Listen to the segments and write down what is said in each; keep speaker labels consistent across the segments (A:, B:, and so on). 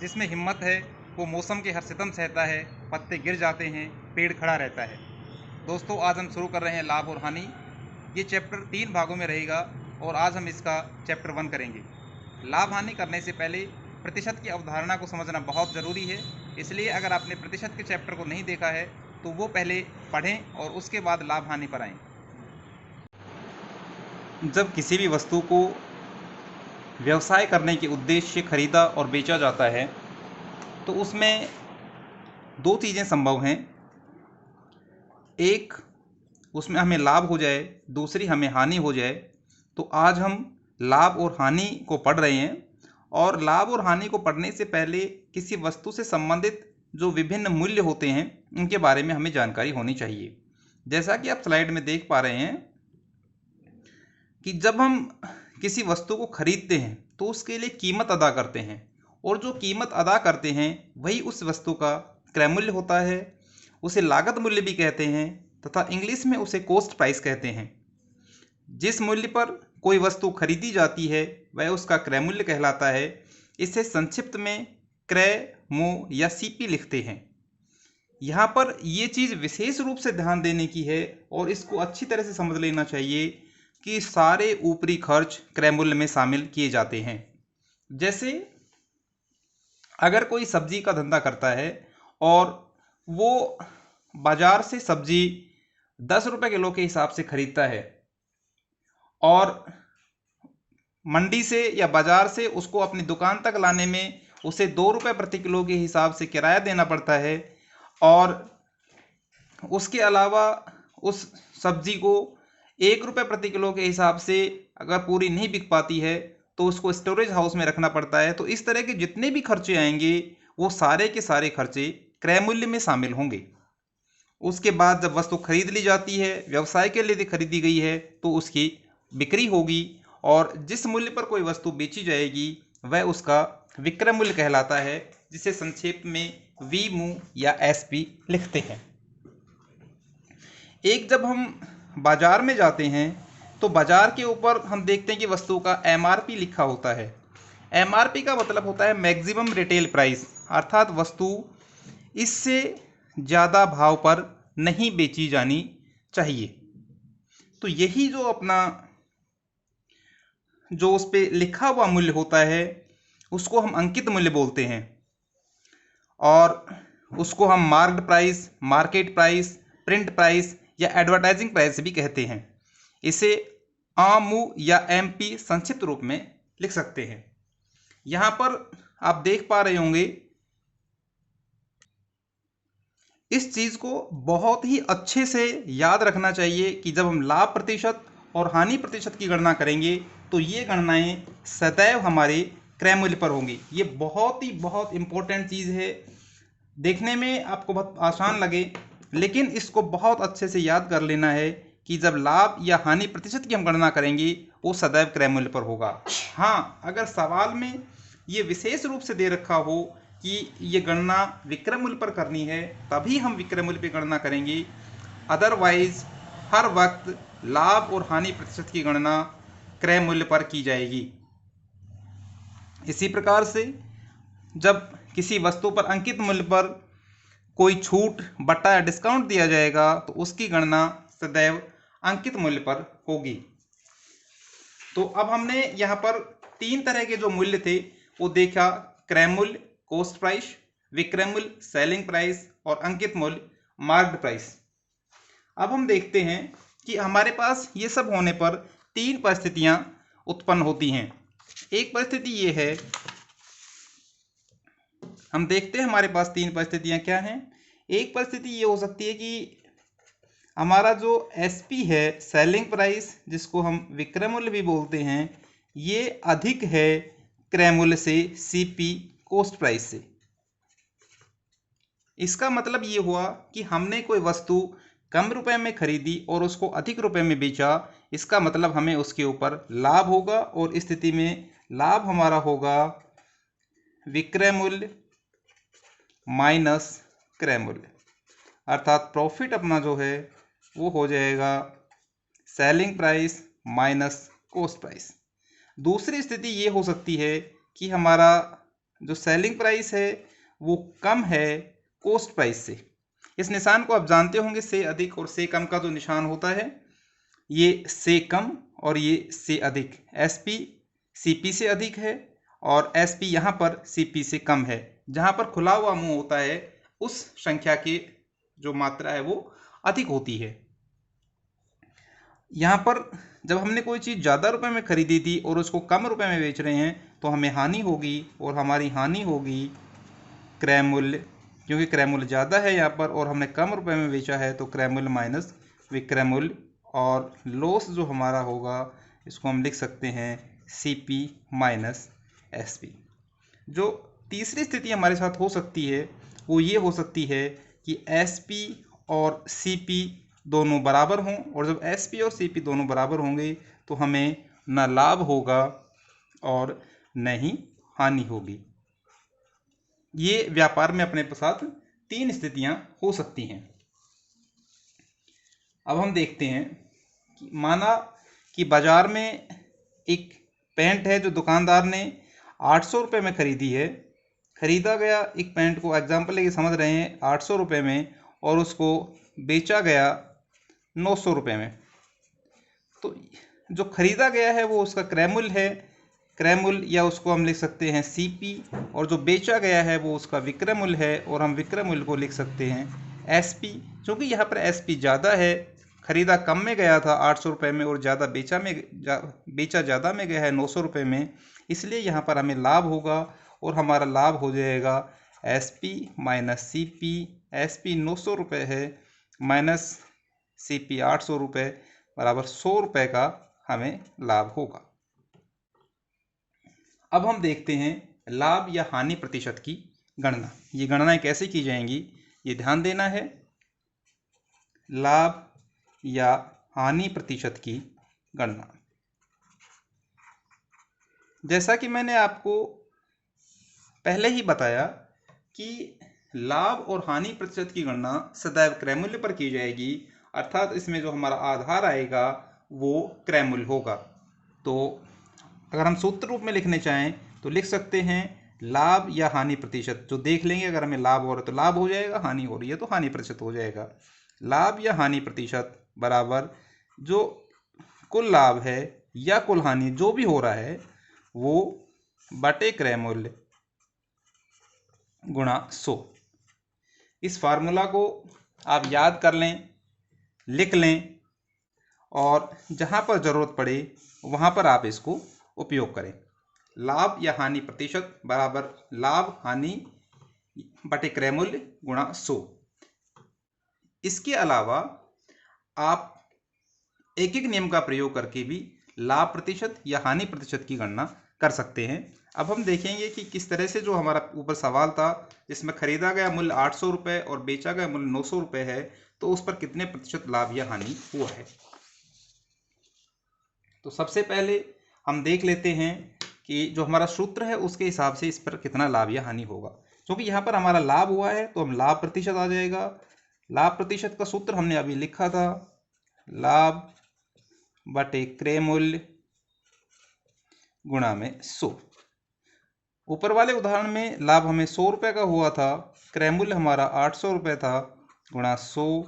A: जिसमें हिम्मत है वो मौसम के हर सितम सहता है, पत्ते गिर जाते हैं, पेड़ खड़ा रहता है। दोस्तों, आज हम शुरू कर रहे हैं लाभ और हानि। ये चैप्टर 3 भागों में रहेगा और आज हम इसका चैप्टर 1 करेंगे। लाभ हानि करने से पहले प्रतिशत की अवधारणा को समझना बहुत ज़रूरी है। इसलिए अगर आपने प्रतिशत के चैप्टर को नहीं देखा है तो वो पहले पढ़ें और उसके बाद लाभ हानि पर आएँ। जब किसी भी वस्तु को व्यवसाय करने के उद्देश्य से खरीदा और बेचा जाता है तो उसमें दो चीज़ें संभव हैं। एक, उसमें हमें लाभ हो जाए, दूसरी हमें हानि हो जाए। तो आज हम लाभ और हानि को पढ़ रहे हैं और लाभ और हानि को पढ़ने से पहले किसी वस्तु से संबंधित जो विभिन्न मूल्य होते हैं उनके बारे में हमें जानकारी होनी चाहिए। जैसा कि आप स्लाइड में देख पा रहे हैं कि जब हम किसी वस्तु को खरीदते हैं तो उसके लिए कीमत अदा करते हैं और जो कीमत अदा करते हैं वही उस वस्तु का क्रय मूल्य होता है। उसे लागत मूल्य भी कहते हैं तथा इंग्लिश में उसे कॉस्ट प्राइस कहते हैं। जिस मूल्य पर कोई वस्तु खरीदी जाती है वह उसका क्रय मूल्य कहलाता है। इसे संक्षिप्त में क्रय मूल्य या सीपी लिखते हैं। यहाँ पर ये चीज़ विशेष रूप से ध्यान देने की है और इसको अच्छी तरह से समझ लेना चाहिए कि सारे ऊपरी खर्च क्रय मूल्य में शामिल किए जाते हैं। जैसे अगर कोई सब्जी का धंधा करता है और वो बाजार से सब्जी 10 रुपये किलो के हिसाब से खरीदता है और मंडी से या बाजार से उसको अपनी दुकान तक लाने में उसे 2 रुपये प्रति किलो के हिसाब से किराया देना पड़ता है और उसके अलावा उस सब्जी को 1 रुपये प्रति किलो के हिसाब से अगर पूरी नहीं बिक पाती है तो उसको स्टोरेज हाउस में रखना पड़ता है। तो इस तरह के जितने भी खर्चे आएंगे वो सारे के सारे खर्चे क्रय मूल्य में शामिल होंगे। उसके बाद जब वस्तु खरीद ली जाती है, व्यवसाय के लिए खरीदी गई है, तो उसकी बिक्री होगी और जिस मूल्य पर कोई वस्तु बेची जाएगी वह उसका विक्रय मूल्य कहलाता है, जिसे संक्षेप में वीमू या एसपी लिखते हैं। एक, जब हम बाजार में जाते हैं तो बाजार के ऊपर हम देखते हैं कि वस्तु का एमआरपी लिखा होता है। एमआरपी का मतलब होता है मैक्सिमम रिटेल प्राइस, अर्थात वस्तु इससे ज़्यादा भाव पर नहीं बेची जानी चाहिए। तो यही जो अपना जो उस पर लिखा हुआ मूल्य होता है उसको हम अंकित मूल्य बोलते हैं और उसको हम marked price, market price, print price या एडवर्टाइजिंग प्राइस भी कहते हैं। इसे आमू या एमपी संक्षिप्त रूप में लिख सकते हैं। यहाँ पर आप देख पा रहे होंगे, इस चीज़ को बहुत ही अच्छे से याद रखना चाहिए कि जब हम लाभ प्रतिशत और हानि प्रतिशत की गणना करेंगे तो ये गणनाएं सदैव हमारे क्रय मूल्य पर होंगी। ये बहुत इम्पोर्टेंट चीज़ है। देखने में आपको बहुत आसान लगे लेकिन इसको बहुत अच्छे से याद कर लेना है कि जब लाभ या हानि प्रतिशत की हम गणना करेंगे वो सदैव क्रय मूल्य पर होगा। हाँ, अगर सवाल में ये विशेष रूप से दे रखा हो कि ये गणना विक्रय मूल्य पर करनी है तभी हम विक्रय मूल्य पर गणना करेंगे, अदरवाइज हर वक्त लाभ और हानि प्रतिशत की गणना क्रय मूल्य पर की जाएगी। इसी प्रकार से जब किसी वस्तु पर अंकित मूल्य पर कोई छूट, बट्टा या डिस्काउंट दिया जाएगा तो उसकी गणना सदैव अंकित मूल्य पर होगी। तो अब हमने यहाँ पर 3 तरह के जो मूल्य थे वो देखा, क्रय मूल्य कॉस्ट प्राइस, विक्रय मूल्य सेलिंग प्राइस और अंकित मूल्य मार्क्ड प्राइस। अब हम देखते हैं कि हमारे पास ये सब होने पर 3 परिस्थितियां उत्पन्न होती हैं। एक परिस्थिति ये है, हम देखते हैं हमारे पास 3 परिस्थितियां क्या हैं। एक परिस्थिति ये हो सकती है कि हमारा जो एसपी है, सेलिंग प्राइस, जिसको हम विक्रय मूल्य भी बोलते हैं, ये अधिक है क्रय मूल्य से, सीपी कॉस्ट प्राइस से। इसका मतलब ये हुआ कि हमने कोई वस्तु कम रुपए में खरीदी और उसको अधिक रुपए में बेचा, इसका मतलब हमें उसके ऊपर लाभ होगा और इस स्थिति में लाभ हमारा होगा विक्रय मूल्य माइनस क्रय मूल्य, अर्थात प्रॉफिट अपना जो है वो हो जाएगा selling price minus cost price. दूसरी स्थिति ये हो सकती है कि हमारा जो सेलिंग प्राइस है वो कम है कॉस्ट प्राइस से। इस निशान को आप जानते होंगे, से अधिक और से कम का जो निशान होता है, ये से कम और ये से अधिक। एसपी सीपी से अधिक है और एसपी यहाँ पर सीपी से कम है। जहाँ पर खुला हुआ मुंह होता है उस संख्या की जो मात्रा है वो अधिक होती है। यहाँ पर जब हमने कोई चीज़ ज़्यादा रुपए में खरीदी थी और उसको कम रुपए में बेच रहे हैं तो हमें हानि होगी, और हमारी हानि होगी क्रय मूल्य, क्योंकि क्रय मूल्य ज़्यादा है यहाँ पर और हमने कम रुपए में बेचा है, तो क्रय मूल्य माइनस विक्रय मूल्य। और लॉस जो हमारा होगा इसको हम लिख सकते हैं सीपी माइनस एसपी। जो तीसरी स्थिति हमारे साथ हो सकती है वो ये हो सकती है कि एसपी और सीपी दोनों बराबर हों, और जब एसपी और सीपी दोनों बराबर होंगे तो हमें न लाभ होगा और न ही हानि होगी। ये व्यापार में अपने साथ तीन स्थितियां हो सकती हैं। अब हम देखते हैं कि माना कि बाजार में एक पैंट है जो दुकानदार ने 800 रुपये में खरीदी है। खरीदा गया एक पैंट को एग्जाम्पल लेके समझ रहे हैं 800 रुपये में, और उसको बेचा गया 900 रुपये में। तो जो खरीदा गया है वो उसका क्रय मूल्य है, क्रय मूल्य, या उसको हम लिख सकते हैं सीपी, और जो बेचा गया है वो उसका विक्रय मूल्य है, और हम विक्रय मूल्य को लिख सकते हैं एसपी। क्योंकि यहाँ पर एसपी ज़्यादा है, खरीदा कम में गया था 800 रुपये में और ज़्यादा बेचा ज़्यादा में गया है 900 रुपये में, इसलिए यहाँ पर हमें लाभ होगा, और हमारा लाभ हो जाएगा एसपी माइनस सीपी। एसपी 900 रुपये है माइनस सीपी 800 रुपये बराबर 100 रुपये का हमें लाभ होगा। अब हम देखते हैं लाभ या हानि प्रतिशत की गणना। ये गणनाएं कैसे की जाएंगी ये ध्यान देना है। लाभ या हानि प्रतिशत की गणना, जैसा कि मैंने आपको पहले ही बताया कि लाभ और हानि प्रतिशत की गणना सदैव क्रय मूल्य पर की जाएगी, अर्थात इसमें जो हमारा आधार आएगा वो क्रय मूल्य होगा। तो अगर हम सूत्र रूप में लिखने चाहें तो लिख सकते हैं लाभ या हानि प्रतिशत। जो देख लेंगे, अगर हमें लाभ हो रहा है तो लाभ हो जाएगा, हानि हो रही है तो हानि प्रतिशत हो जाएगा। लाभ या हानि प्रतिशत बराबर जो कुल लाभ है या कुल हानि जो भी हो रहा है वो बटे क्रय मूल्य गुणा 100। इस फार्मूला को आप याद कर लें, लिख लें, और जहाँ पर ज़रूरत पड़े वहाँ पर आप इसको उपयोग करें। लाभ या हानि प्रतिशत बराबर लाभ हानि बटे क्रय मूल्य गुणा 100। इसके अलावा आप एक एक नियम का प्रयोग करके भी लाभ प्रतिशत या हानि प्रतिशत की गणना कर सकते हैं। अब हम देखेंगे कि किस तरह से जो हमारा ऊपर सवाल था जिसमें खरीदा गया मूल्य 800 रुपये और बेचा गया मूल्य 900 रुपये है, तो उस पर कितने प्रतिशत लाभ या हानि हुआ है। तो सबसे पहले हम देख लेते हैं कि जो हमारा सूत्र है उसके हिसाब से इस पर कितना लाभ या हानि होगा। क्योंकि यहाँ पर हमारा लाभ हुआ है तो हम लाभ प्रतिशत आ जाएगा। लाभ प्रतिशत का सूत्र हमने अभी लिखा था, लाभ बटे क्रय मूल्य गुणा में 100। ऊपर वाले उदाहरण में लाभ हमें 100 रुपये का हुआ था, क्रय मूल्य हमारा 800 रुपये था, गुणा 100,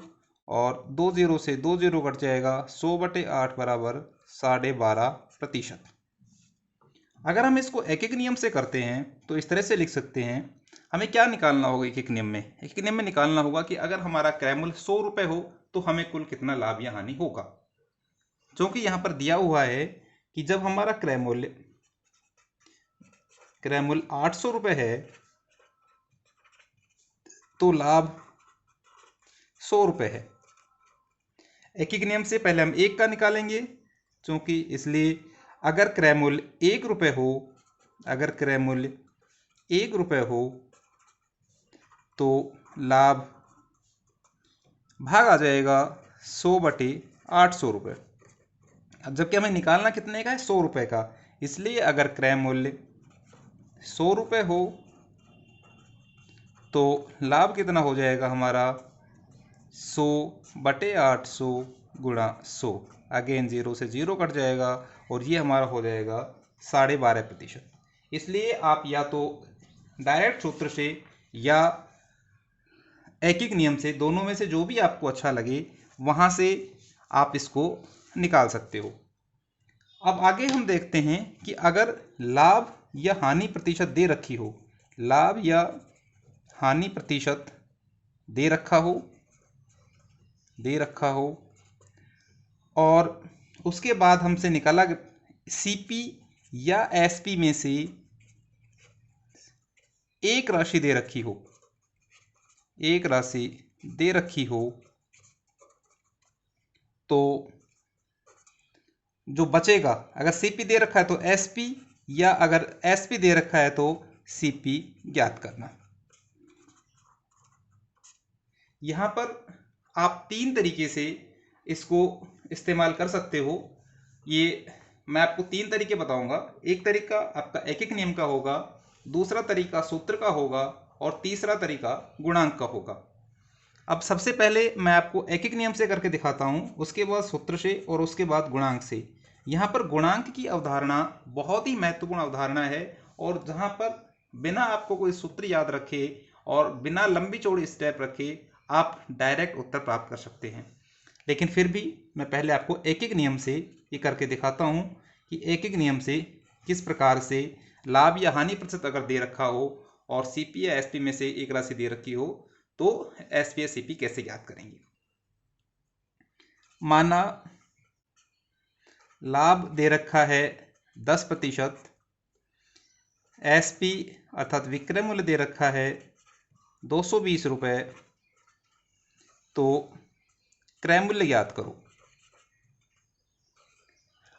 A: और 2 जीरो से 2 जीरो कट जाएगा, 100 बटे 8 बराबर 12.5%। अगर हम इसको एक एक नियम से करते हैं तो इस तरह से लिख सकते हैं। हमें क्या निकालना होगा एक एक नियम में? एक एक नियम में निकालना होगा कि अगर हमारा क्रय मूल्य 100 रुपये हो तो हमें कुल कितना लाभ या हानि होगा। क्योंकि यहाँ पर दिया हुआ है कि जब हमारा क्रय मूल्य 800 रुपये है तो लाभ 100 रुपये है। एक एक नियम से पहले हम एक का निकालेंगे, क्योंकि इसलिए अगर क्रय मूल्य 1 रुपये हो, अगर क्रय मूल्य 1 रुपये हो तो लाभ भाग आ जाएगा 100 बटे 800 रुपये। अब जबकि हमें निकालना कितने का है? 100 रुपये का। इसलिए अगर क्रय मूल्य 100 रुपये हो तो लाभ कितना हो जाएगा हमारा? 100 बटे 800 गुणा 100। अगेन 0 से 0 कट जाएगा और ये हमारा हो जाएगा 12.5%। इसलिए आप या तो डायरेक्ट सूत्र से या एकिक नियम से, दोनों में से जो भी आपको अच्छा लगे वहाँ से आप इसको निकाल सकते हो। अब आगे हम देखते हैं कि अगर लाभ या हानि प्रतिशत दे रखी हो, लाभ या हानि प्रतिशत दे रखा हो और उसके बाद हमसे निकाला सीपी या एसपी में से एक राशि दे रखी हो, एक राशि दे रखी हो, तो जो बचेगा, अगर सीपी दे रखा है तो एसपी, या अगर एसपी दे रखा है तो सीपी ज्ञात करना। यहाँ पर आप तीन तरीके से इसको इस्तेमाल कर सकते हो। ये मैं आपको तीन तरीके बताऊंगा। एक तरीका आपका एकिक नियम का होगा, दूसरा तरीका सूत्र का होगा और तीसरा तरीका गुणांक का होगा। अब सबसे पहले मैं आपको एकिक नियम से करके दिखाता हूँ, उसके बाद सूत्र से और उसके बाद गुणांक से। यहाँ पर गुणांक की अवधारणा बहुत ही महत्वपूर्ण अवधारणा है, और जहाँ पर बिना आपको कोई सूत्र याद रखे और बिना लंबी चौड़ी स्टेप रखे आप डायरेक्ट उत्तर प्राप्त कर सकते हैं। लेकिन फिर भी मैं पहले आपको एकिक नियम से ये करके दिखाता हूँ कि एकिक नियम से किस प्रकार से लाभ या हानि प्रतिशत अगर दे रखा हो और सीपी या एसपी में से एक राशि दे रखी हो तो एसपी या सीपी कैसे ज्ञात करेंगे। माना लाभ दे रखा है 10%, एसपी अर्थात विक्रय मूल्य दे रखा है 220 रुपये, तो क्रय मूल्य ज्ञात करो।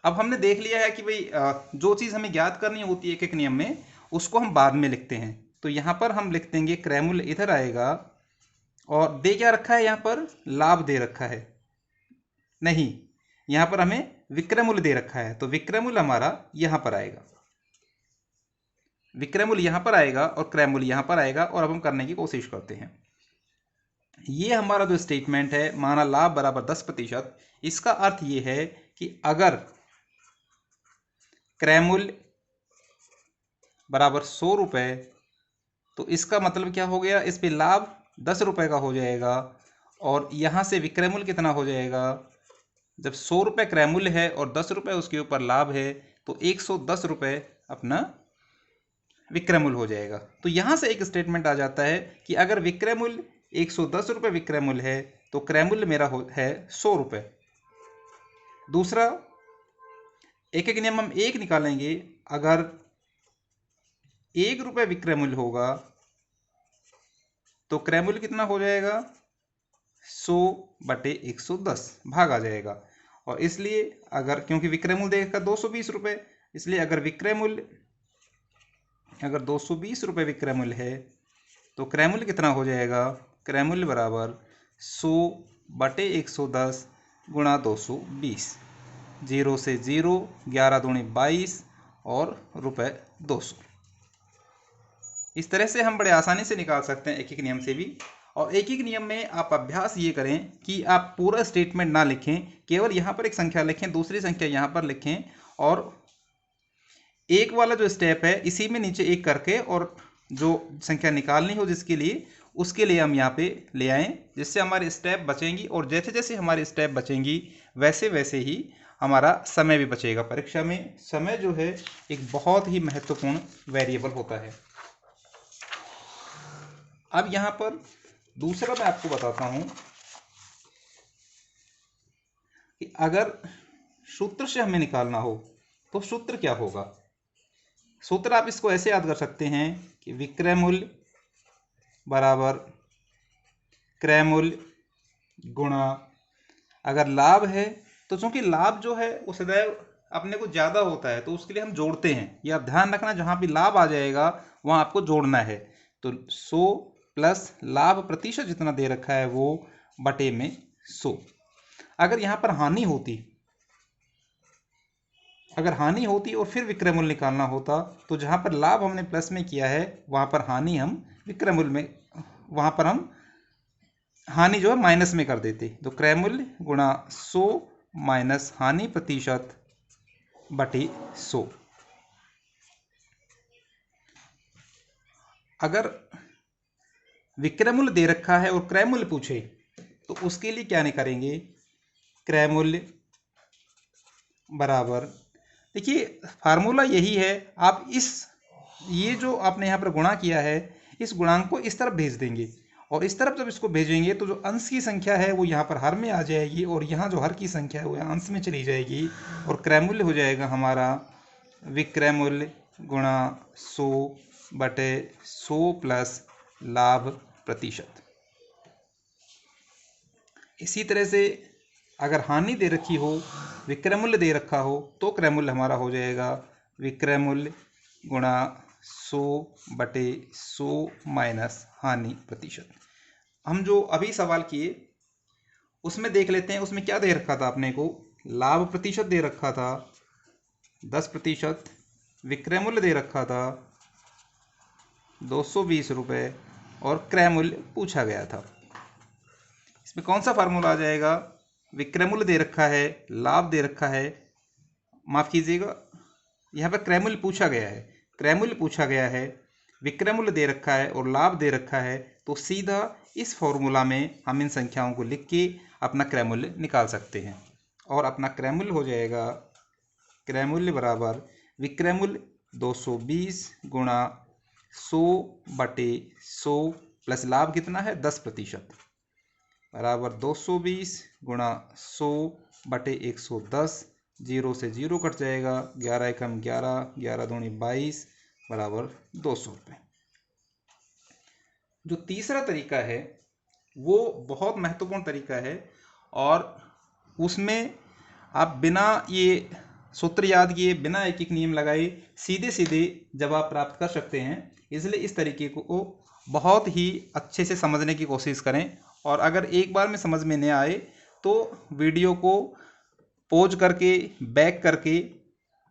A: अब हमने देख लिया है कि भाई जो चीज़ हमें ज्ञात करनी होती है एक नियम में, उसको हम बाद में लिखते हैं। तो यहाँ पर हम लिख देंगे क्रय मूल्य इधर आएगा, और दे क्या रखा है, यहाँ पर लाभ दे रखा है, नहीं, यहाँ पर हमें विक्रय मूल्य दे रखा है, तो विक्रय मूल्य हमारा यहाँ पर आएगा, विक्रय मूल्य यहाँ पर आएगा और क्रय मूल्य यहाँ पर आएगा। और अब हम करने की कोशिश करते हैं। ये हमारा जो स्टेटमेंट है, माना लाभ बराबर 10%, इसका अर्थ ये है कि अगर क्रय मूल्य बराबर 100 रुपये, तो इसका मतलब क्या हो गया, इस पे लाभ 10 रुपये का हो जाएगा और यहाँ से विक्रय मूल्य कितना हो जाएगा। जब 100 रुपये क्रय मूल्य है और 10 रुपये उसके ऊपर लाभ है, तो 110 रुपये अपना विक्रय मूल्य हो जाएगा। तो यहाँ से एक स्टेटमेंट आ जाता है कि अगर विक्रय मूल्य 110 रुपये विक्रय मूल्य है तो क्रय मूल्य मेरा है 100 रुपये। दूसरा एक नियम हम एक निकालेंगे, अगर 1 रुपये विक्रय मूल्य होगा तो क्रय मूल्य कितना हो जाएगा, 100/110 भाग आ जाएगा। और इसलिए अगर, क्योंकि विक्रय मूल्य देगा 220 रुपये, इसलिए अगर विक्रय मूल्य, अगर 220 रुपये विक्रय मूल्य है तो क्रय मूल्य कितना हो जाएगा, क्रय मूल्य बराबर 100/110 गुणा 220, 0 से 0, 11 दूनी 22 और रुपये 200। इस तरह से हम बड़े आसानी से निकाल सकते हैं एक नियम से भी। और एक नियम में आप अभ्यास ये करें कि आप पूरा स्टेटमेंट ना लिखें, केवल यहाँ पर एक संख्या लिखें, दूसरी संख्या यहाँ पर लिखें, और एक वाला जो स्टेप है इसी में नीचे एक करके, और जो संख्या निकालनी हो जिसके लिए, उसके लिए हम यहाँ पे ले आएँ, जिससे हमारे स्टेप बचेंगी। और जैसे जैसे हमारी स्टेप बचेंगी वैसे वैसे ही हमारा समय भी बचेगा। परीक्षा में समय जो है एक बहुत ही महत्वपूर्ण वेरिएबल होता है। अब यहाँ पर दूसरा मैं आपको बताता हूँ कि अगर सूत्र से हमें निकालना हो तो सूत्र क्या होगा। सूत्र आप इसको ऐसे याद कर सकते हैं कि विक्रय मूल्य बराबर क्रय मूल्य गुणा, अगर लाभ है तो चूंकि लाभ जो है वो सदैव अपने को ज़्यादा होता है तो उसके लिए हम जोड़ते हैं। ये आप ध्यान रखना, जहाँ भी लाभ आ जाएगा वहाँ आपको जोड़ना है। तो 100 प्लस लाभ प्रतिशत जितना दे रखा है वो बटे में 100। अगर यहाँ पर हानि होती, अगर हानि होती और फिर विक्रय मूल्य निकालना होता, तो जहाँ पर लाभ हमने प्लस में किया है वहाँ पर हानि हम विक्रय मूल्य में, वहाँ पर हम हानि जो है माइनस में कर देते। तो क्रय मूल्य गुणा 100 माइनस हानि प्रतिशत बटे 100। अगर विक्रय मूल्य दे रखा है और क्रय मूल्य पूछे तो उसके लिए क्या नहीं करेंगे, क्रय मूल्य बराबर, देखिए फार्मूला यही है, आप ये जो आपने यहाँ पर गुणा किया है इस गुणांक को इस तरफ भेज देंगे और इस तरफ जब इसको भेजेंगे तो जो अंश की संख्या है वो यहाँ पर हर में आ जाएगी और यहाँ जो हर की संख्या है वो यहाँ अंश में चली जाएगी और क्रय मूल्य हो जाएगा हमारा विक्रय मूल्य गुणा 100/100 प्लस लाभ प्रतिशत। इसी तरह से अगर हानि दे रखी हो, विक्रय मूल्य दे रखा हो तो क्रय मूल्य हमारा हो जाएगा विक्रय मूल्य गुणा 100/100 माइनस हानि प्रतिशत। हम जो अभी सवाल किए उसमें देख लेते हैं, उसमें क्या दे रखा था अपने को, लाभ प्रतिशत दे रखा था 10%, विक्रय मूल्य दे रखा था 220 रुपये और क्रय मूल्य पूछा गया था। इसमें कौन सा फार्मूला आ जाएगा, विक्रय मूल्य दे रखा है, लाभ दे रखा है, माफ़ कीजिएगा यहाँ पर क्रय मूल्य पूछा गया है, क्रय मूल्य पूछा गया है, विक्रय मूल्य दे रखा है और लाभ दे रखा है, तो सीधा इस फॉर्मूला में हम इन संख्याओं को लिख के अपना क्रय मूल्य निकाल सकते हैं और अपना क्रय मूल्य हो जाएगा क्रय मूल्य बराबर विक्रय मूल्य 220 गुणा 100/100 प्लस लाभ कितना है 10% बराबर 220 गुणा 100/110, 0 से 0 कट जाएगा, 11 एकम 11, 11 दूनी 22 बराबर 200 रुपये। जो तीसरा तरीका है वो बहुत महत्वपूर्ण तरीका है और उसमें आप बिना ये सूत्र याद किए, बिना एक एक नियम लगाए सीधे सीधे जवाब प्राप्त कर सकते हैं। इसलिए इस तरीके को बहुत ही अच्छे से समझने की कोशिश करें और अगर एक बार में समझ में नहीं आए तो वीडियो को पॉज करके बैक करके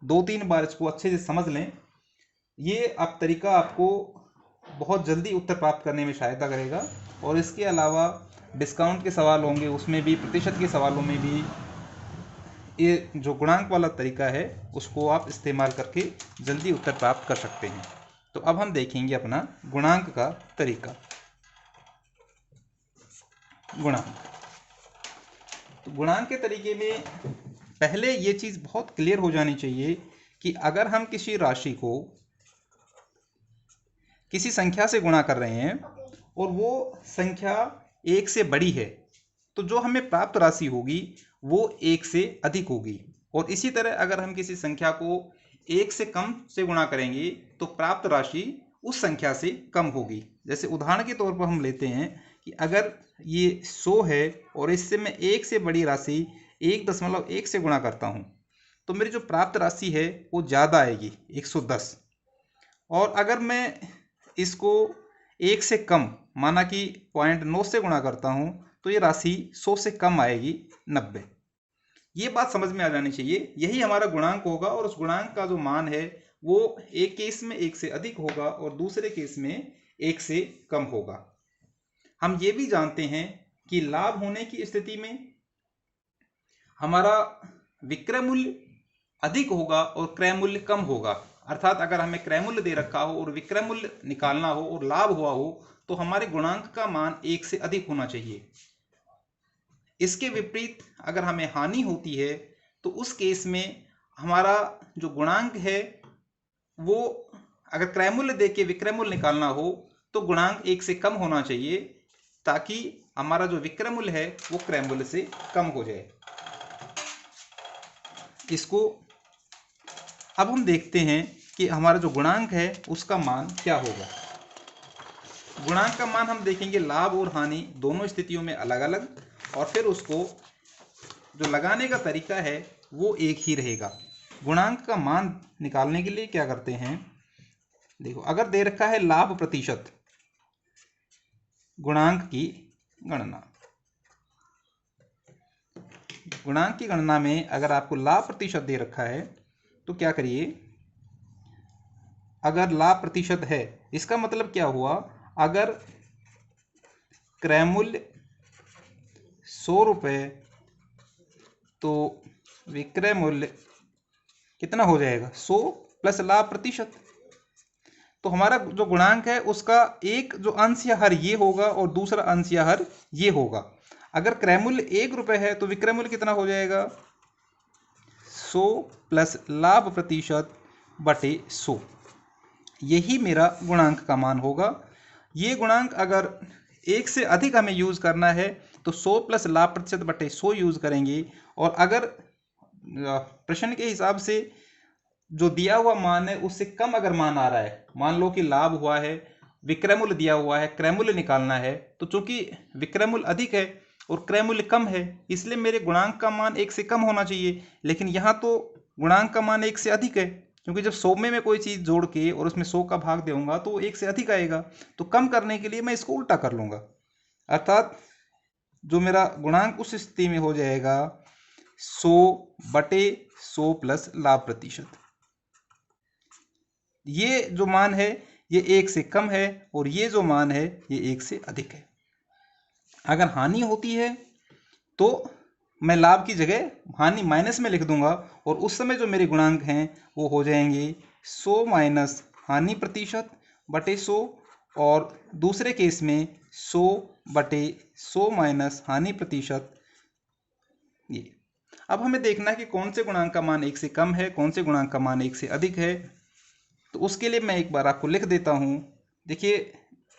A: 2-3 बार इसको अच्छे से समझ लें। ये अब तरीका आपको बहुत जल्दी उत्तर प्राप्त करने में सहायता करेगा और इसके अलावा डिस्काउंट के सवाल होंगे उसमें भी, प्रतिशत के सवालों में भी ये जो गुणांक वाला तरीका है उसको आप इस्तेमाल करके जल्दी उत्तर प्राप्त कर सकते हैं। तो अब हम देखेंगे अपना गुणांक का तरीका। गुणांक, तो गुणांक के तरीके में पहले ये चीज़ बहुत क्लियर हो जानी चाहिए कि अगर हम किसी राशि को किसी संख्या से गुणा कर रहे हैं और वो संख्या 1 से बड़ी है तो जो हमें प्राप्त राशि होगी वो 1 से अधिक होगी और इसी तरह अगर हम किसी संख्या को 1 से कम से गुणा करेंगे तो प्राप्त राशि उस संख्या से कम होगी। जैसे उदाहरण के तौर पर हम लेते हैं कि अगर ये 100 है और इससे मैं 1 से बड़ी राशि 1.1 से गुणा करता हूँ तो मेरी जो प्राप्त राशि है वो ज़्यादा आएगी 110, और अगर मैं इसको 1 से कम माना कि 0.9 से गुणा करता हूँ तो ये राशि 100 से कम आएगी 90। ये बात समझ में आ जानी चाहिए, यही हमारा गुणांक होगा और उस गुणांक का जो मान है वो एक केस में 1 से अधिक होगा और दूसरे केस में 1 से कम होगा। हम ये भी जानते हैं कि लाभ होने की स्थिति में हमारा विक्रय मूल्य अधिक होगा और क्रय मूल्य कम होगा, अर्थात अगर हमें क्रय मूल्य दे रखा हो और विक्रय मूल्य निकालना हो और लाभ हुआ हो तो हमारे गुणांक का मान 1 से अधिक होना चाहिए। इसके विपरीत अगर हमें हानि होती है तो उस केस में हमारा जो गुणांक है वो अगर क्रय मूल्य दे के विक्रय मूल्य निकालना हो तो गुणांक 1 से कम होना चाहिए ताकि हमारा जो विक्रय मूल्य है वो क्रय मूल्य से कम हो जाए। इसको अब हम देखते हैं कि हमारा जो गुणांक है उसका मान क्या होगा। गुणांक का मान हम देखेंगे लाभ और हानि दोनों स्थितियों में अलग अलग, और फिर उसको जो लगाने का तरीका है वो एक ही रहेगा। गुणांक का मान निकालने के लिए क्या करते हैं, देखो अगर दे रखा है लाभ प्रतिशत, गुणांक की गणना, गुणांक की गणना में अगर आपको लाभ प्रतिशत दे रखा है तो क्या करिए, अगर लाभ प्रतिशत है इसका मतलब क्या हुआ, अगर क्रय मूल्य 100 रुपये तो विक्रय मूल्य कितना हो जाएगा 100 प्लस लाभ प्रतिशत। तो हमारा जो गुणांक है उसका एक जो अंश या हर ये होगा और दूसरा अंश या हर ये होगा। अगर क्रय मूल्य 1 रुपये है तो विक्रय मूल्य कितना हो जाएगा, 100 प्लस लाभ प्रतिशत बटे 100। यही मेरा गुणांक का मान होगा। ये गुणांक अगर 1 से अधिक हमें यूज़ करना है तो 100 प्लस लाभ प्रतिशत बटे 100 यूज़ करेंगे। और अगर प्रश्न के हिसाब से जो दिया हुआ मान है उससे कम अगर मान आ रहा है, मान लो कि लाभ हुआ है, विक्रय मूल्य दिया हुआ है, क्रय मूल्य निकालना है, तो चूंकि विक्रय मूल्य अधिक है और क्रय मूल्य कम है इसलिए मेरे गुणांक का मान 1 से कम होना चाहिए। लेकिन यहाँ तो गुणांक का मान 1 से अधिक है, क्योंकि जब 100 में मैं कोई चीज़ जोड़ के और उसमें 100 का भाग दूंगा तो 1 से अधिक आएगा। तो कम करने के लिए मैं इसको उल्टा कर लूँगा, अर्थात जो मेरा गुणांक उस स्थिति में हो जाएगा 100 बटे 100 प्लस लाभ प्रतिशत। ये जो मान है ये 1 से कम है और ये जो मान है ये 1 से अधिक है। अगर हानि होती है तो मैं लाभ की जगह हानि माइनस में लिख दूंगा और उस समय जो मेरे गुणांक हैं वो हो जाएंगे 100 माइनस हानि प्रतिशत बटे 100, और दूसरे केस में 100 बटे 100 माइनस हानि प्रतिशत। ये अब हमें देखना है कि कौन से गुणांक का मान 1 से कम है, कौन से गुणांक का मान 1 से अधिक है। तो उसके लिए मैं एक बार आपको लिख देता हूँ। देखिए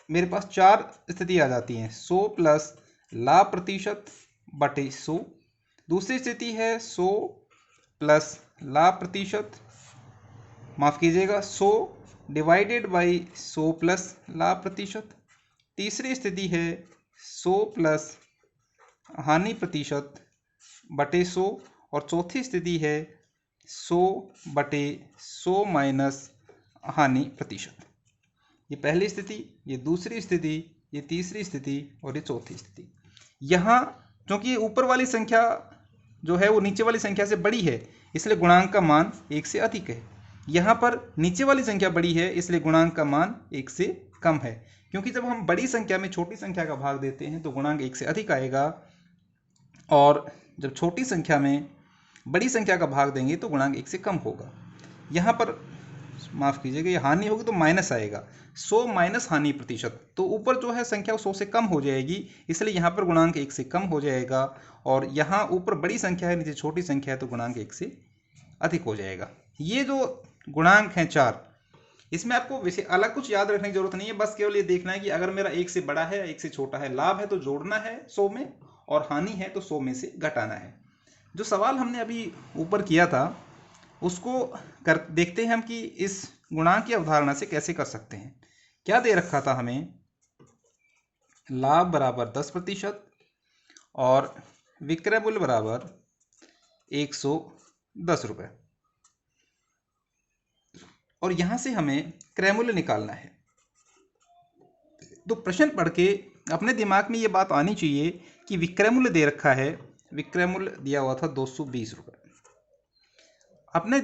A: मेरे पास 4 स्थिति आ जाती हैं, 100 प्लस लाभ प्रतिशत बटे 100। दूसरी स्थिति है 100 प्लस लाभ प्रतिशत, माफ़ कीजिएगा 100 डिवाइडेड बाई 100 प्लस लाभ प्रतिशत। तीसरी स्थिति है 100 प्लस हानि प्रतिशत बटे 100। और चौथी स्थिति है 100 बटे 100 माइनस हानि प्रतिशत। ये पहली स्थिति, ये दूसरी स्थिति, ये तीसरी स्थिति और ये चौथी स्थिति। यहाँ क्योंकि ऊपर वाली संख्या जो है वो नीचे वाली संख्या से बड़ी है इसलिए गुणांक का मान 1 से अधिक है। यहाँ पर नीचे वाली संख्या बड़ी है इसलिए गुणांक का मान 1 से कम है, क्योंकि जब हम बड़ी संख्या में छोटी संख्या का भाग देते हैं तो गुणांक 1 से अधिक आएगा, और जब छोटी संख्या में बड़ी संख्या का भाग देंगे तो गुणांक 1 से कम होगा। यहाँ पर माफ़ कीजिएगा ये हानि होगी तो माइनस आएगा, 100 माइनस हानि प्रतिशत, तो ऊपर जो है संख्या 100 से कम हो जाएगी इसलिए यहाँ पर गुणांक 1 से कम हो जाएगा। और यहाँ ऊपर बड़ी संख्या है नीचे छोटी संख्या है तो गुणांक 1 से अधिक हो जाएगा। ये जो गुणांक हैं 4, इसमें आपको वैसे अलग कुछ याद रखने की जरूरत नहीं है, बस केवल ये देखना है कि अगर मेरा 1 से बड़ा है या 1 से छोटा है, लाभ है तो जोड़ना है 100 में और हानि है तो 100 में से घटाना है। जो सवाल हमने अभी ऊपर किया था उसको देखते हैं हम कि इस गुणांक की अवधारणा से कैसे कर सकते हैं। क्या दे रखा था हमें, लाभ बराबर 10% और विक्रय मूल्य बराबर 110 रुपये, और यहां से हमें क्रय मूल्य निकालना है। तो प्रश्न पढ़ के अपने दिमाग में ये बात आनी चाहिए कि विक्रय मूल्य दे रखा है, विक्रय मूल्य दिया हुआ था 220 रुपये। अपने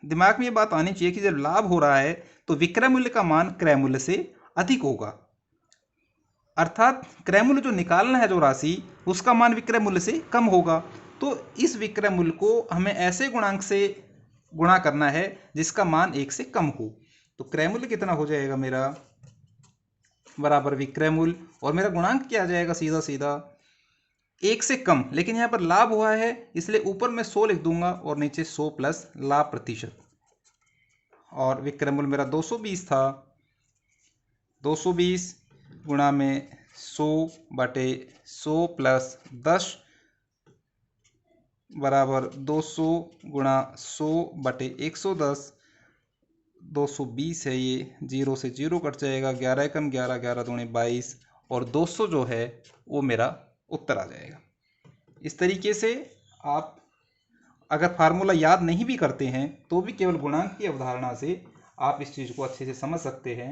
A: दिमाग में ये बात आनी चाहिए कि जब लाभ हो रहा है तो विक्रय मूल्य का मान क्रय मूल्य से अधिक होगा, अर्थात क्रय मूल्य जो निकालना है जो राशि उसका मान विक्रय मूल्य से कम होगा। तो इस विक्रय मूल्य को हमें ऐसे गुणांक से गुणा करना है जिसका मान 1 से कम हो। तो क्रय मूल्य कितना हो जाएगा मेरा, बराबर विक्रय मूल्य, और मेरा गुणांक क्या आ जाएगा, सीधा सीधा 1 से कम। लेकिन यहाँ पर लाभ हुआ है इसलिए ऊपर मैं 100 लिख दूंगा और नीचे 100 प्लस लाभ प्रतिशत, और विक्रय मूल्य मेरा 220 था, 220 गुणा में 100 बटे 100 प्लस 10 बराबर 200 गुणा 100 बटे 110, 220 है ये, 0 से 0 कट जाएगा, 11 कम 11, 11 दूनी 22, और 200 जो है वो मेरा उत्तर आ जाएगा। इस तरीके से आप अगर फार्मूला याद नहीं भी करते हैं तो भी केवल गुणांक की अवधारणा से आप इस चीज़ को अच्छे से समझ सकते हैं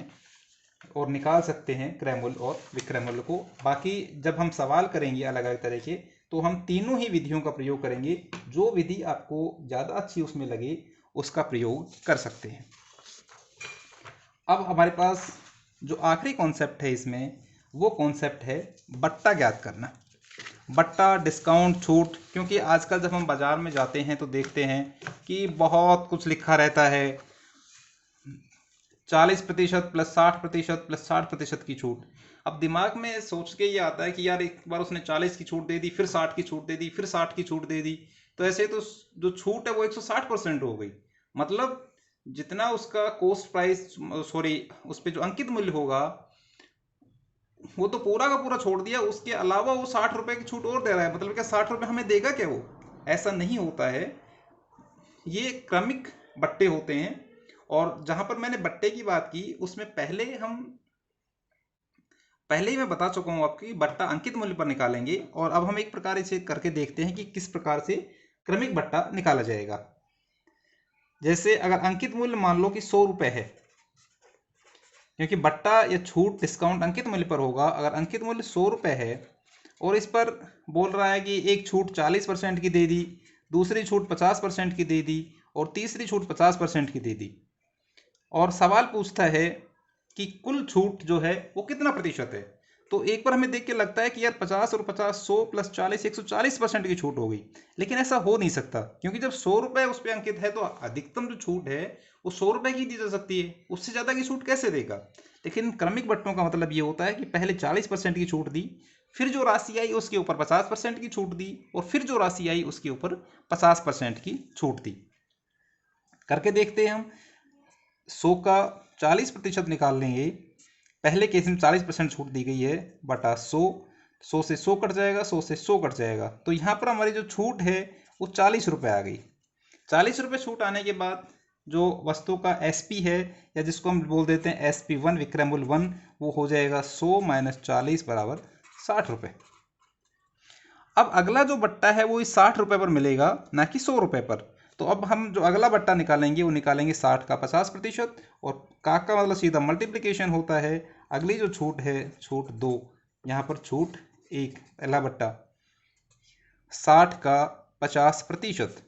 A: और निकाल सकते हैं क्रय मूल्य और विक्रय मूल्य को। बाकी जब हम सवाल करेंगे अलग अलग तरह के तो हम तीनों ही विधियों का प्रयोग करेंगे, जो विधि आपको ज़्यादा अच्छी उसमें लगे उसका प्रयोग कर सकते हैं। अब हमारे पास जो आखिरी कॉन्सेप्ट है इसमें वो कॉन्सेप्ट है बट्टा ज्ञात करना। बट्टा, डिस्काउंट, छूट, क्योंकि आजकल जब हम बाज़ार में जाते हैं तो देखते हैं कि बहुत कुछ लिखा रहता है, 40% प्लस 60% प्लस 60% की छूट। अब दिमाग में सोच के ये आता है कि यार एक बार उसने 40 की छूट दे दी, फिर 60 की छूट दे दी, फिर 60 की छूट दे दी, तो ऐसे तो जो छूट है वो 160% हो गई। मतलब जितना उसका कॉस्ट प्राइस, सॉरी, उस पर जो अंकित मूल्य होगा वो तो पूरा का पूरा छोड़ दिया, उसके अलावा वो 60 रुपए की छूट और दे रहा है। मतलब क्या 60 रुपए हमें देगा क्या वो? ऐसा नहीं होता है। ये क्रमिक बट्टे होते हैं। और जहां पर मैंने बट्टे की बात की उसमें पहले ही मैं बता चुका हूं आपकी बट्टा अंकित मूल्य पर निकालेंगे। और अब हम एक प्रकार इसे करके देखते हैं कि किस प्रकार से क्रमिक बट्टा निकाला जाएगा। जैसे अगर अंकित मूल्य मान लो कि 100 रुपए है, क्योंकि बट्टा या छूट डिस्काउंट अंकित मूल्य पर होगा। अगर अंकित मूल्य 100 रुपए है और इस पर बोल रहा है कि एक छूट 40% की दे दी, दूसरी छूट 50% की दे दी और तीसरी छूट 50% की दे दी, और सवाल पूछता है कि कुल छूट जो है वो कितना प्रतिशत है, तो एक बार हमें देख के लगता है कि यार 50 और 50, 100 प्लस 40, 140% की छूट हो गई। लेकिन ऐसा हो नहीं सकता, क्योंकि जब 100 रुपए उस पर अंकित है तो अधिकतम जो छूट है वो 100 रुपए की दी जा सकती है, उससे ज़्यादा की छूट कैसे देगा। लेकिन क्रमिक बट्टों का मतलब ये होता है कि पहले 40% की छूट दी, फिर जो राशि आई उसके ऊपर 50% की छूट दी, और फिर जो राशि आई उसके ऊपर 50% की छूट दी। करके देखते हैं हम। 100 का 40% निकाल लेंगे। पहले केस में 40% छूट दी गई है बटा 100, 100 से 100 कट जाएगा, 100 से 100 कट जाएगा, तो यहाँ पर हमारी जो छूट है वो 40 रुपये आ गई। 40 रुपये छूट आने के बाद जो वस्तु का एसपी है, या जिसको हम बोल देते हैं SP1 विक्रय मूल्य 1, वो हो जाएगा 100 माइनस 40 बराबर 60 रुपये। अब अगला जो बट्टा है वो इस 60 रुपये पर मिलेगा, ना कि 100 रुपये पर। तो अब हम जो अगला बट्टा निकालेंगे वो निकालेंगे 60 का 50%, और का मतलब सीधा मल्टीप्लिकेशन होता है। अगली जो छूट है, छूट 2, यहाँ पर छूट 1, पहला बट्टा 60 का 50%,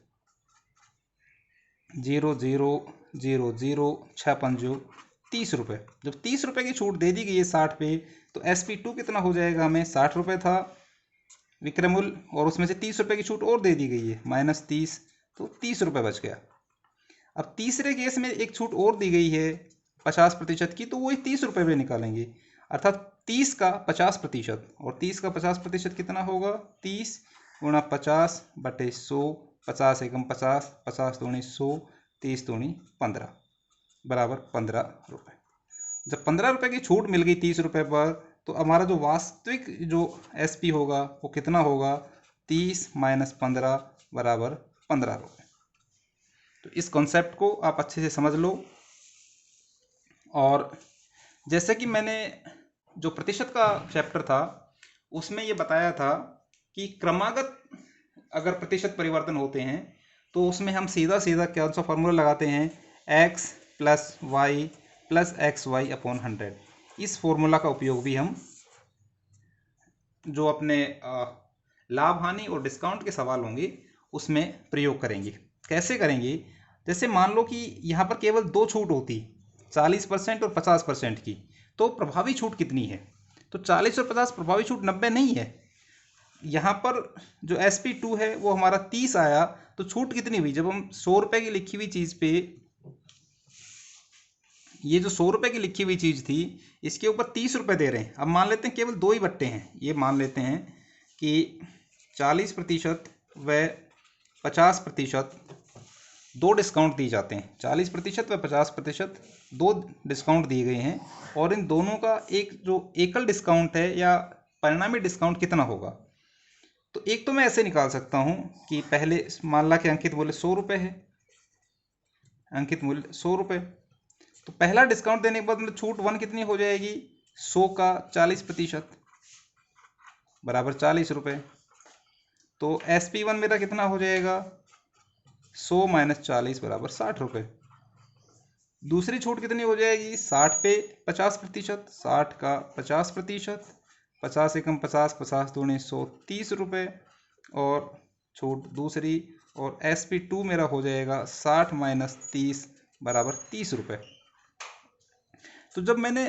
A: 0 0 0 0 6 पंजो 30 रुपये। जब 30 रुपये की छूट दे दी गई है 60 पे, तो SP2 कितना हो जाएगा, हमें 60 रुपये था विक्रय मूल्य, और उसमें से 30 रुपये की छूट और दे दी गई है -30, तो 30 रुपये बच गया। अब तीसरे केस में एक छूट और दी गई है 50% की, तो वही 30 रुपये में निकालेंगे, अर्थात 30 का 50%, और 30 का 50% कितना होगा, 30 गुणा 50 बटे 100, 50 एकम 50, 50 दूनी 100, 30 दूनी 15 बराबर 15 रुपये। जब 15 रुपये की छूट मिल गई 30 रुपये पर, तो हमारा जो वास्तविक जो SP होगा वो कितना होगा, 30 माइनस 15 बराबर 15 रुपये। तो इस कॉन्सेप्ट को आप अच्छे से समझ लो। और जैसे कि मैंने जो प्रतिशत का चैप्टर था उसमें ये बताया था कि क्रमागत अगर प्रतिशत परिवर्तन होते हैं तो उसमें हम सीधा सीधा कौन सा फॉर्मूला लगाते हैं, x plus y plus XY upon 100। इस फॉर्मूला का उपयोग भी हम जो अपने लाभ हानि और डिस्काउंट के सवाल होंगे उसमें प्रयोग करेंगे। कैसे करेंगे, जैसे मान लो कि यहाँ पर केवल 2 छूट होती, 40% और 50% की, तो प्रभावी छूट कितनी है, तो 40 और 50 प्रभावी छूट 90 नहीं है। यहाँ पर जो SP2 है वो हमारा 30 आया, तो छूट कितनी हुई, जब हम 100 रुपये की लिखी हुई चीज़ पे, ये जो 100 रुपये की लिखी हुई चीज़ थी इसके ऊपर 30 रुपये दे रहे हैं। अब मान लेते हैं केवल 2 ही बट्टे हैं, ये मान लेते हैं कि 40% व 50% 2 डिस्काउंट दिए जाते हैं, 40% व 50% 2 डिस्काउंट दिए गए हैं, और इन दोनों का एक जो एकल डिस्काउंट है या परिणामी डिस्काउंट कितना होगा। तो एक तो मैं ऐसे निकाल सकता हूँ कि पहले मान ला कि अंकित मूल्य 100 रुपये है, अंकित मूल्य 100 रुपये, तो पहला डिस्काउंट देने के बाद मतलब छूट 1 कितनी हो जाएगी, 100 का 40% बराबर 40 रुपये। तो SP1 मेरा कितना हो जाएगा, 100 माइनस 40 बराबर 60 रुपये। दूसरी छूट कितनी हो जाएगी, 60 पे 50%, 60 का 50%, 50 एकम 50, 50 दूनी 100, 30 रुपये, और छूट दूसरी, और SP2 मेरा हो जाएगा 60 माइनस 30 बराबर 30 रुपये। तो जब मैंने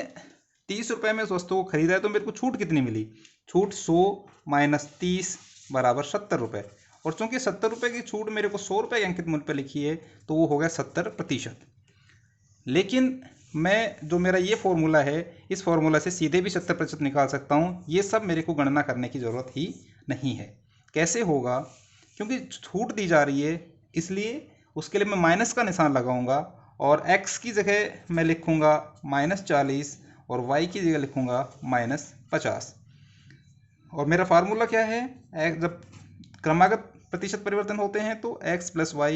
A: 30 रुपये में उस वस्तु को खरीदा है तो मेरे को छूट कितनी मिली, छूट 100 माइनस 30 बराबर 70 रुपये, और चूंकि 70 रुपये की छूट मेरे को 100 रुपये के अंकित मूल्य पर लिखी है तो वो हो गया 70%। लेकिन मैं जो मेरा ये फॉर्मूला है, इस फॉर्मूला से सीधे भी 70% निकाल सकता हूँ। ये सब मेरे को गणना करने की ज़रूरत ही नहीं है। कैसे होगा? क्योंकि छूट दी जा रही है, इसलिए उसके लिए मैं माइनस का निशान लगाऊंगा और x की जगह मैं लिखूंगा -40 और y की जगह लिखूंगा -50। और मेरा फार्मूला क्या है? जब क्रमागत प्रतिशत परिवर्तन होते हैं तो x + y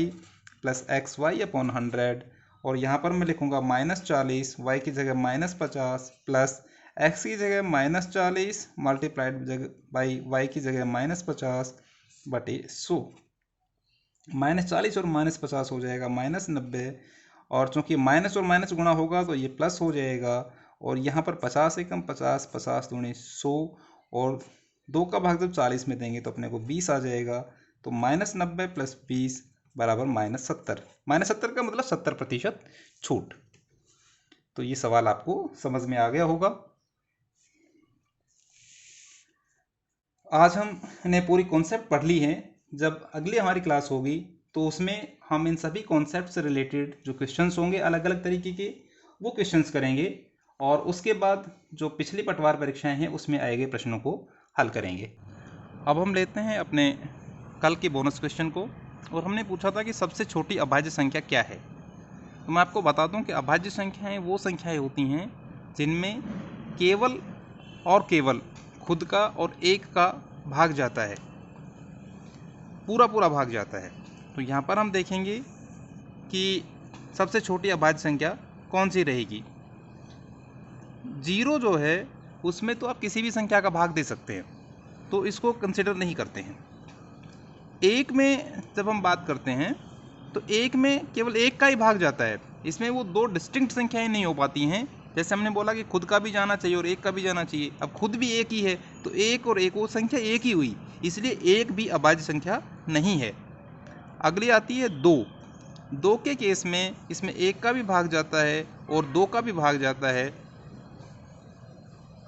A: + xy अपॉन 100, और यहाँ पर मैं लिखूंगा -40, y की जगह -50 प्लस x की जगह -40 मल्टीप्लाइड बाई y की जगह -50 बटे 100। -40 और -50 हो जाएगा -90, और चूंकि माइनस और माइनस गुणा होगा तो ये प्लस हो जाएगा, और यहाँ पर 50 एकम 50, 50 दूनी 100, और 2 का भाग जब 40 में देंगे तो अपने को 20 आ जाएगा। तो -90 + 20 बराबर -70। -70 का मतलब 70% छूट। तो ये सवाल आपको समझ में आ गया होगा। आज हमने पूरी कॉन्सेप्ट पढ़ ली है। जब अगली हमारी क्लास होगी तो उसमें हम इन सभी कॉन्सेप्ट से रिलेटेड जो क्वेश्चंस होंगे अलग अलग तरीके के, वो क्वेश्चंस करेंगे, और उसके बाद जो पिछली पटवार परीक्षाएं हैं उसमें आए गए प्रश्नों को हल करेंगे। अब हम लेते हैं अपने कल के बोनस क्वेश्चन को, और हमने पूछा था कि सबसे छोटी अभाज्य संख्या क्या है। तो मैं आपको बता दूं कि अभाज्य संख्याएं वो संख्याएं होती हैं जिनमें केवल और केवल खुद का और एक का भाग जाता है, पूरा पूरा भाग जाता है। तो यहाँ पर हम देखेंगे कि सबसे छोटी अभाज्य संख्या कौन सी रहेगी। 0 जो है उसमें तो आप किसी भी संख्या का भाग दे सकते हैं, तो इसको कंसिडर नहीं करते हैं। 1 में जब हम बात करते हैं तो 1 में केवल एक का ही भाग जाता है, इसमें वो दो डिस्टिंक्ट संख्याएं नहीं हो पाती हैं। जैसे हमने बोला कि खुद का भी जाना चाहिए और एक का भी जाना चाहिए, अब खुद भी एक ही है तो एक और एक वो संख्या एक ही हुई, इसलिए एक भी अभाज्य संख्या नहीं है। अगली आती है 2 के केस में इसमें एक का भी भाग जाता है और 2 का भी भाग जाता है,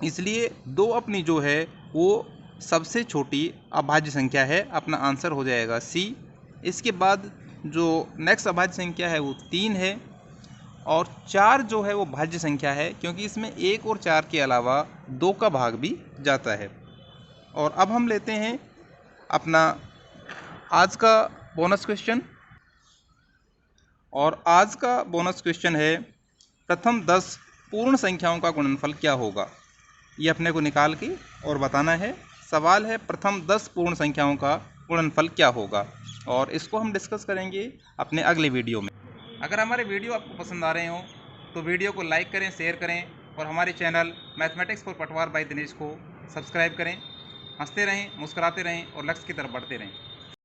A: इसलिए 2 अपनी जो है वो सबसे छोटी अभाज्य संख्या है। अपना आंसर हो जाएगा सी। इसके बाद जो नेक्स्ट अभाज्य संख्या है वो 3 है, और 4 जो है वो भाज्य संख्या है क्योंकि इसमें 1 और 4 के अलावा 2 का भाग भी जाता है। और अब हम लेते हैं अपना आज का बोनस क्वेश्चन, और आज का बोनस क्वेश्चन है प्रथम 10 पूर्ण संख्याओं का गुणनफल क्या होगा। ये अपने को निकाल के और बताना है। सवाल है प्रथम 10 पूर्ण संख्याओं का गुणनफल क्या होगा, और इसको हम डिस्कस करेंगे अपने अगले वीडियो में। अगर हमारे वीडियो आपको पसंद आ रहे हो तो वीडियो को लाइक करें, शेयर करें, और हमारे चैनल मैथमेटिक्स फॉर पटवार बाय दिनेश को सब्सक्राइब करें। हंसते रहें, मुस्कुराते रहें और लक्ष्य की तरफ बढ़ते रहें।